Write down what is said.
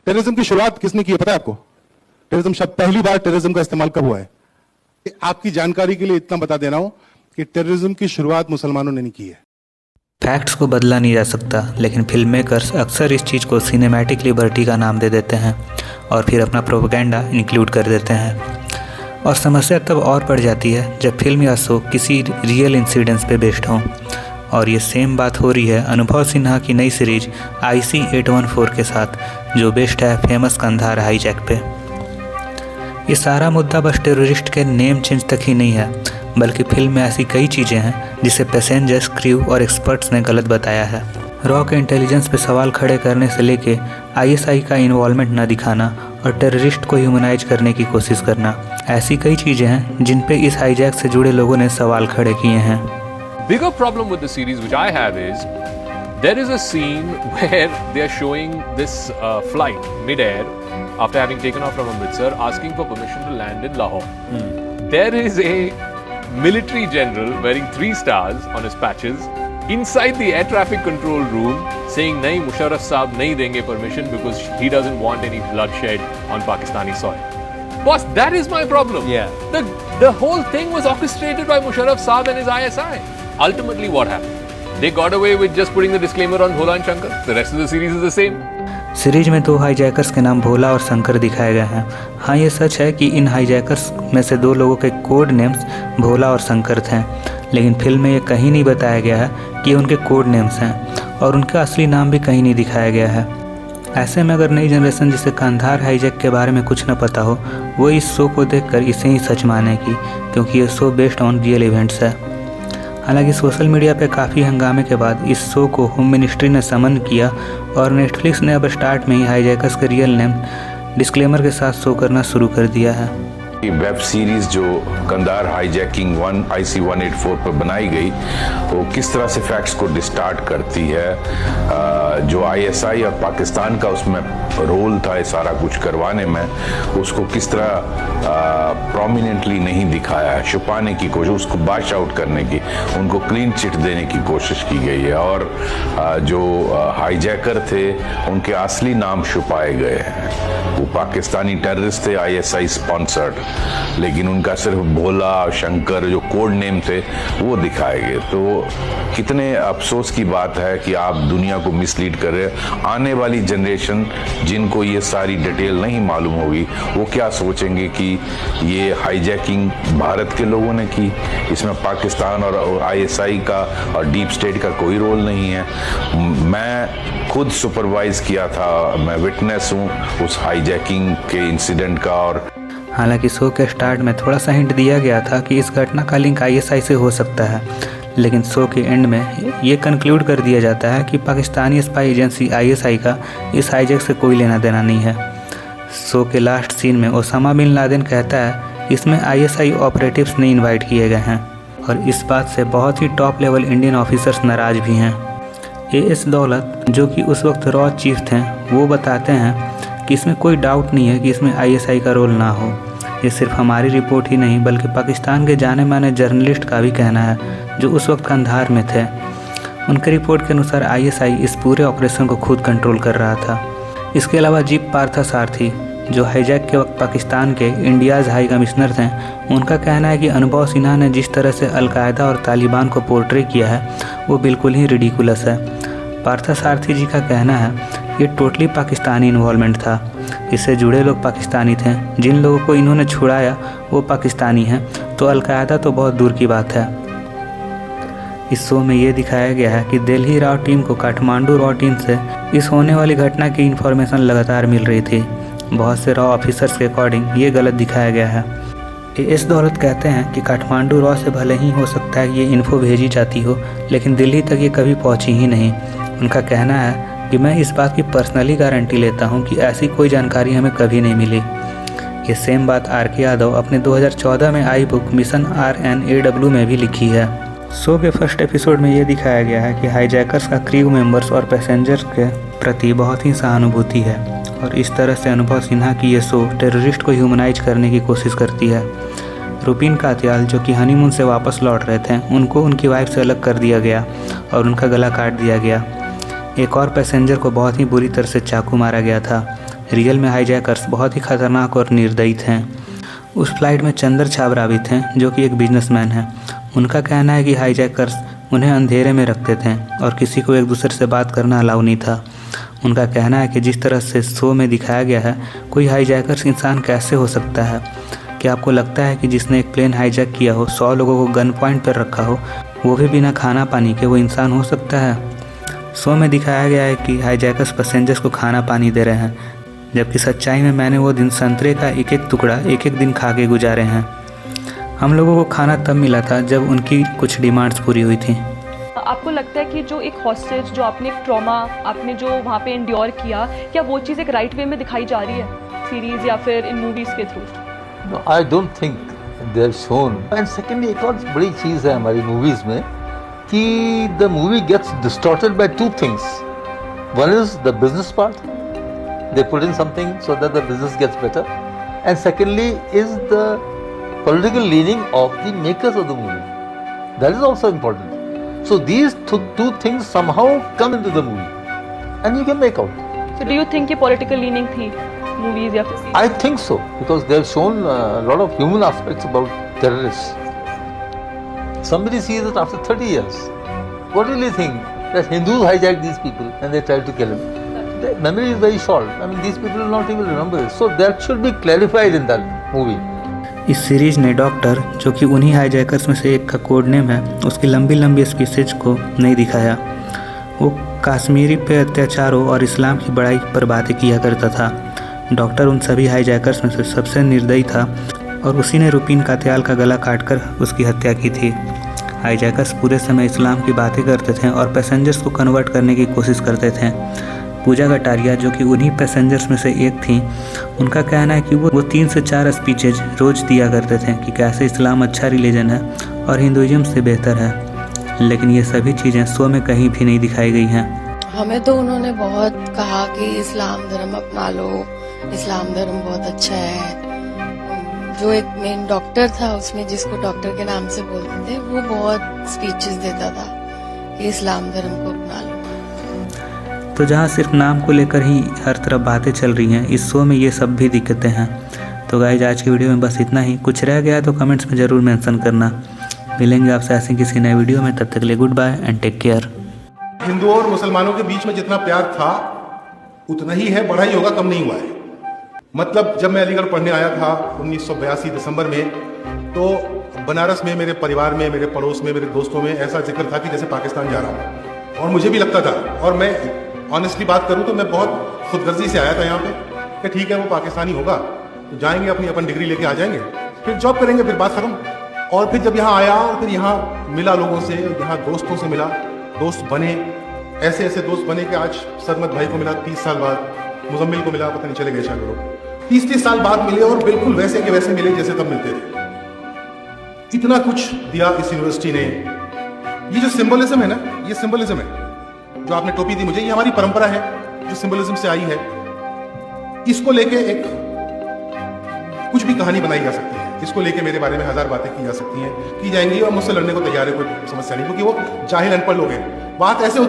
Terrorism की शुरुआत किसने की है पता है आपको? टेररिज्म शब्द पहली बार टेररिज्म का इस्तेमाल कब हुआ है? आपकी जानकारी के लिए इतना बता दे रहा हूं कि टेररिज्म की शुरुआत मुसलमानों ने नहीं की है। फैक्ट्स को बदला नहीं जा सकता, लेकिन फिल्म मेकर्स अक्सर इस चीज़ को सिनेमैटिक लिबर्टी का नाम दे देते हैं और फिर अपना प्रोपेगेंडा इंक्लूड कर देते हैं। और समस्या तब और बढ़ जाती है जब फिल्म या शो किसी रियल इंसिडेंट्स पे बेस्ड हो। और ये सेम बात हो रही है अनुभव सिन्हा की नई सीरीज IC-814 के साथ, जो बेस्ड है फेमस कंधार हाईजैक पे। ये सारा मुद्दा बस टेररिस्ट के नेम चेंज तक ही नहीं है, बल्कि फिल्म में ऐसी कई चीज़ें हैं जिसे पैसेंजर्स, क्रू और एक्सपर्ट्स ने गलत बताया है। रॉ के इंटेलिजेंस पे सवाल खड़े करने से लेके ISI का इन्वॉल्वमेंट न दिखाना और टेररिस्ट को ह्यूमनाइज करने की कोशिश करना, ऐसी कई चीज़ें हैं जिन पे इस हाईजैक से जुड़े लोगों ने सवाल खड़े किए हैं। Bigger problem with the series which I have is there is a scene where they are showing this flight mid-air after having taken off from Amritsar asking for permission to land in Lahore. There is a military general wearing 3 stars on his patches inside the air traffic control room saying nahi Musharraf saab nahi denge permission because he doesn't want any bloodshed on Pakistani soil. Boss, that is my problem. Yeah. The whole thing was orchestrated by Musharraf saab and his ISI. Ultimately what happened? They got away with just putting the disclaimer on Bhola and Shankar. The rest of the series is the same. Series में 2 hijackers के नाम भोला और शंकर दिखाए गए हैं। हाँ, ये सच है कि इन हाईजैकर्स में से 2 लोगों के कोड नेम्स भोला और शंकर थे, लेकिन फिल्म में ये कहीं नहीं बताया गया है कि ये उनके कोड नेम्स हैं और उनका असली नाम भी कहीं नहीं दिखाया गया है। ऐसे में अगर नई जनरेशन जिसे कंधार हाईजैक के बारे में कुछ न पता हो, वो इस शो को देखकर इसे ही सच मानेगी, क्योंकि ये show based on real events है। हालांकि सोशल मीडिया पे काफ़ी हंगामे के बाद इस शो को होम मिनिस्ट्री ने समन किया और नेटफ्लिक्स ने अब स्टार्ट में ही हाईजैकर्स के रियल नेम डिस्क्लेमर के साथ शो करना शुरू कर दिया है। वेब सीरीज जो कंधार हाईजैकिंग 1 IC-184 पर बनाई गई, वो किस तरह से फैक्ट्स को डिस्टार्ट करती है, जो ISI और पाकिस्तान का उसमें रोल था सारा कुछ करवाने में, उसको किस तरह प्रोमिनेंटली नहीं दिखाया है, छुपाने की कोशिश, उसको बाश आउट करने की, उनको क्लीन चिट देने की कोशिश की गई है। और जो हाईजैकर थे उनके असली नाम छुपाए गए हैं। वो पाकिस्तानी टेररिस्ट थे, ISI स्पॉन्सर्ड, लेकिन उनका सिर्फ भोला और शंकर जो कोड नेम थे वो दिखाए गए। तो कितने अफसोस की बात है कि आप दुनिया को मिसलीड कर रहे हैं। आने वाली जनरेशन जिनको ये सारी डिटेल नहीं मालूम होगी, वो क्या सोचेंगे कि ये हाईजैकिंग भारत के लोगों ने की, इसमें पाकिस्तान और ISI का और डीप स्टेट का कोई रोल नहीं है। मैं खुद सुपरवाइज किया था, मैं विटनेस हूँ उस हाईजैकिंग के इंसिडेंट का। और हालांकि शो के स्टार्ट में थोड़ा सा हिंट दिया गया था कि इस घटना का लिंक ISI से हो सकता है, लेकिन शो के एंड में ये कंक्लूड कर दिया जाता है कि पाकिस्तानी स्पाई एजेंसी ISI का इस हाईजैक से कोई लेना देना नहीं है। शो के लास्ट सीन में ओसामा बिन लादेन कहता है इसमें ISI ऑपरेटिव्स नहीं इन्वाइट किए गए हैं, और इस बात से बहुत ही टॉप लेवल इंडियन ऑफिसर्स नाराज़ भी हैं। AS दौलत, जो कि उस वक्त रॉ चीफ थे, वो बताते हैं कि इसमें कोई डाउट नहीं है कि इसमें ISI का रोल ना हो। ये सिर्फ हमारी रिपोर्ट ही नहीं बल्कि पाकिस्तान के जाने माने जर्नलिस्ट का भी कहना है, जो उस वक्त कंधार में थे। उनके रिपोर्ट के अनुसार ISI इस पूरे ऑपरेशन को खुद कंट्रोल कर रहा था। इसके अलावा जीप पार्थसारथी, जो हाईजैक के वक्त पाकिस्तान के इंडियाज़ हाई कमिश्नर थे, उनका कहना है कि अनुभव सिन्हा ने जिस तरह से अलकायदा और तालिबान को पोर्ट्रे किया है वो बिल्कुल ही रिडिकुलस है। पार्थसारथी जी का कहना है ये टोटली पाकिस्तानी इन्वॉल्वमेंट था, इससे जुड़े लोग पाकिस्तानी थे, जिन लोगों को इन्होंने छुड़ाया वो पाकिस्तानी हैं, तो अलकायदा तो बहुत दूर की बात है। इस शो में ये दिखाया गया है कि दिल्ली रॉ टीम को काठमांडू रॉ टीम से इस होने वाली घटना की इन्फॉर्मेशन लगातार मिल रही थी। बहुत से रॉ ऑफिसर्स के अकॉर्डिंग ये गलत दिखाया गया है। AS दौलत कहते हैं कि काठमांडू रॉ से भले ही हो सकता है ये इन्फो भेजी जाती हो, लेकिन दिल्ली तक ये कभी पहुंची ही नहीं। उनका कहना है कि मैं इस बात की पर्सनली गारंटी लेता हूं कि ऐसी कोई जानकारी हमें कभी नहीं मिली। ये सेम बात RK यादव अपने 2014 में आई बुक मिशन RNAW में भी लिखी है। शो के फर्स्ट एपिसोड में ये दिखाया गया है कि हाईजैकर्स का क्रू मेंबर्स और पैसेंजर्स के प्रति बहुत ही सहानुभूति है, और इस तरह से अनुभव सिन्हा की ये शो टेररिस्ट को ह्यूमनाइज करने की कोशिश करती है। रुपीन कात्याल, जो कि हनीमून से वापस लौट रहे थे, उनको उनकी वाइफ से अलग कर दिया गया और उनका गला काट दिया गया। एक और पैसेंजर को बहुत ही बुरी तरह से चाकू मारा गया था। रियल में हाईजैकर्स बहुत ही खतरनाक और निर्दयी थे। उस फ्लाइट में चंदर छाबरा भी थे, जो कि एक बिजनेसमैन हैं। उनका कहना है कि हाईजैकर्स उन्हें अंधेरे में रखते थे और किसी को एक दूसरे से बात करना अलाउ नहीं था। उनका कहना है कि जिस तरह से शो में दिखाया गया है, कोई हाईजैकर्स इंसान कैसे हो सकता है? क्या आपको लगता है कि जिसने एक प्लेन हाईजैक किया हो, 100 लोगों को गन पॉइंट पर रखा हो, वो भी बिना खाना पानी के वो इंसान हो सकता है? शो में दिखाया गया है कि हाईजैकर्स पैसेंजर्स को खाना पानी दे रहे हैं, जबकि सच्चाई में मैंने वो दिन संतरे का एक एक टुकड़ा एक एक दिन खा के गुजारे हैं। हम लोगों को खाना तब मिला था जब उनकी कुछ डिमांड्स पूरी हुई थी। आपको लगता है कि जो एक हॉस्टेज, जो आपने एक ट्रॉमा आपने जो वहाँ पे एंड्योर किया, क्या वो चीज़ एक राइट वे में दिखाई जा रही है सीरीज़ या फिर इन मूवीज़ के through? No, I don't think they are shown. And secondly, एक और बड़ी चीज़ है हमारी मूवीज़ में कि the movie gets distorted by two things. One is the business part. They put in something so that the business gets better. And secondly is the political leaning of the makers of the movie. That is also important. So these two things somehow come into the movie and you can make out. So do you think ये political leaning थी movies या फिर? I think so, because they have shown a lot of human aspects about terrorists. Somebody sees it after 30 years. What will you think? That Hindus hijacked these people and they tried to kill him. Their memory is very short. I mean, these people will not even remember it. So that should be clarified in that movie. इस series ने doctor, जो कि उन्हीं hijackers में से एक का code name है, उसकी लंबी लंबी स्पीचेज को नहीं दिखाया। वो कश्मीरी पे अत्याचारों और इस्लाम की बड़ाई पर बातें किया करता था। डॉक्टर उन सभी हाईजैकर्स में से सबसे निर्दयी था और उसी ने रुपीन कात्याल का गला काटकर उसकी हत्या की थी। हाईजैकर्स पूरे समय इस्लाम की बातें करते थे और पैसेंजर्स को कन्वर्ट करने की कोशिश करते थे। पूजा कटारिया, जो कि उन्हीं पैसेंजर्स में से एक थी, उनका कहना है कि वो 3 से 4 स्पीचेज रोज़ दिया करते थे कि कैसे इस्लाम अच्छा रिलीजन है और हिंदुइज्म से बेहतर है। लेकिन ये सभी चीज़ें शो में कहीं भी नहीं दिखाई गई हैं। हमें तो उन्होंने बहुत कहा कि इस्लाम धर्म अपना लो, इस्लाम धर्म बहुत अच्छा है। जो एक मेन डॉक्टर था उसमें, जिसको डॉक्टर के नाम से बोलते थे, वो बहुत स्पीचेस देता था कि इस्लाम धर्म को अपना लो। तो जहाँ सिर्फ नाम को लेकर ही हर तरफ बातें चल रही हैं, इस शो में ये सब भी दिक्कतें हैं। तो गाइस, आज की वीडियो में बस इतना ही। कुछ रह गया तो कमेंट्स में ज़रूर मेंशन करना। मिलेंगे आपसे ऐसे किसी नए वीडियो में, तब तक के लिए goodbye and take care. हिंदुओं और मुसलमानों के बीच में जितना प्यार था उतना ही है, बढ़ा ही होगा, कम नहीं हुआ है। मतलब जब मैं अलीगढ़ पढ़ने आया था 1982 दिसंबर में, तो बनारस में मेरे परिवार में, मेरे पड़ोस में, मेरे दोस्तों में ऐसा जिक्र था कि जैसे पाकिस्तान जा रहा हूँ। और मुझे भी लगता था, और मैं ऑनेस्टली बात करूँ तो मैं बहुत खुदगर्जी से आया था यहाँ पे कि ठीक है वो पाकिस्तानी होगा तो जाएंगे, अपनी अपन डिग्री लेके आ जाएंगे, फिर जॉब करेंगे, फिर बात खत्म। और फिर जब यहाँ आया और फिर यहाँ मिला लोगों से, यहाँ दोस्तों से मिला, दोस्त बने, ऐसे ऐसे दोस्त बने कि आज सरमत भाई को मिला 30 साल बाद, मुजम्मिल को मिला, पता नहीं चले गए शायद लोग 30 साल बाद मिले और बिल्कुल वैसे के वैसे मिले जैसे तब मिलते थे। इतना कुछ दिया इस यूनिवर्सिटी ने। ये जो सिंबलिज्म है ना, ये सिंबलिज्म है जो आपने टोपी दी मुझे, ये हमारी परंपरा है जो सिंबलिज्म से आई है। इसको लेके एक कुछ भी कहानी बनाई जा सकती है, इसको लेके मेरे बारे में 1000 बातें की जा सकती हैं, की जाएंगी, और मुझसे लड़ने को तैयार है, कोई समस्या नहीं, क्योंकि वो जाहिल अनपढ़ लोग हैं। बात ऐसे